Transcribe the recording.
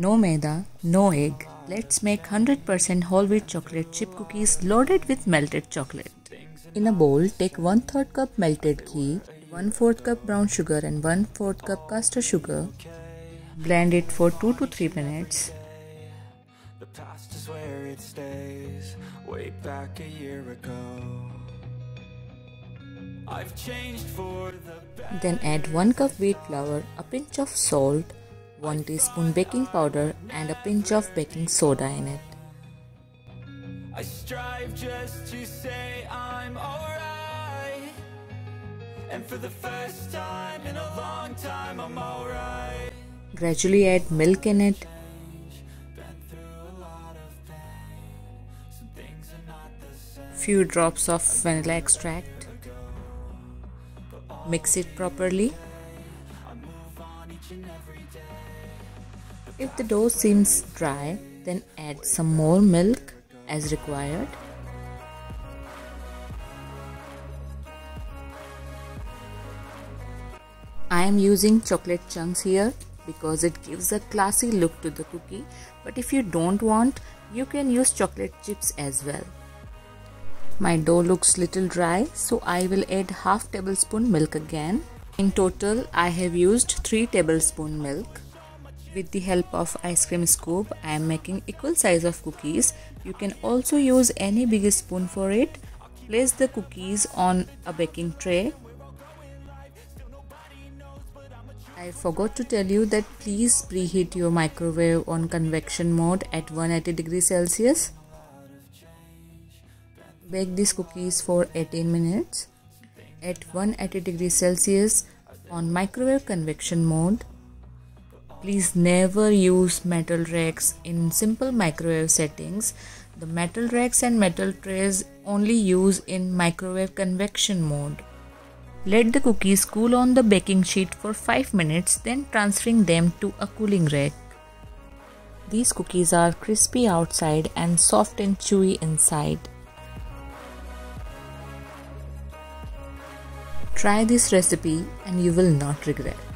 No maida, no egg. Let's make 100% whole wheat chocolate chip cookies loaded with melted chocolate. In a bowl, take 1/3 cup melted ghee, 1/4 cup brown sugar and 1/4 cup caster sugar. Blend it for 2 to 3 minutes. The past is where it stays, way back a year ago. I've changed for the better. Then add 1 cup wheat flour, a pinch of salt, 1 teaspoon baking powder and a pinch of baking soda in it. I strive just to say I'm alright, and for the first time in a long time I'm alright. Gradually add milk in it. Few drops of vanilla extract. Mix it properly. If the dough seems dry, then add some more milk as required. I am using chocolate chunks here because it gives a classy look to the cookie, but if you don't want, you can use chocolate chips as well. My dough looks little dry, so I will add half tablespoon milk again. In total, I have used 3 tablespoon milk. With the help of ice cream scoop, I am making equal size of cookies. You can also use any big spoon for it. Place the cookies on a baking tray. I forgot to tell you that please preheat your microwave on convection mode at 180 degrees Celsius. Bake these cookies for 18 minutes at 180 degrees Celsius on microwave convection mode. Please never use metal racks in simple microwave settings. The metal racks and metal trays only use in microwave convection mode. Let the cookies cool on the baking sheet for 5 minutes, then transferring them to a cooling rack. These cookies are crispy outside and soft and chewy inside. Try this recipe and you will not regret.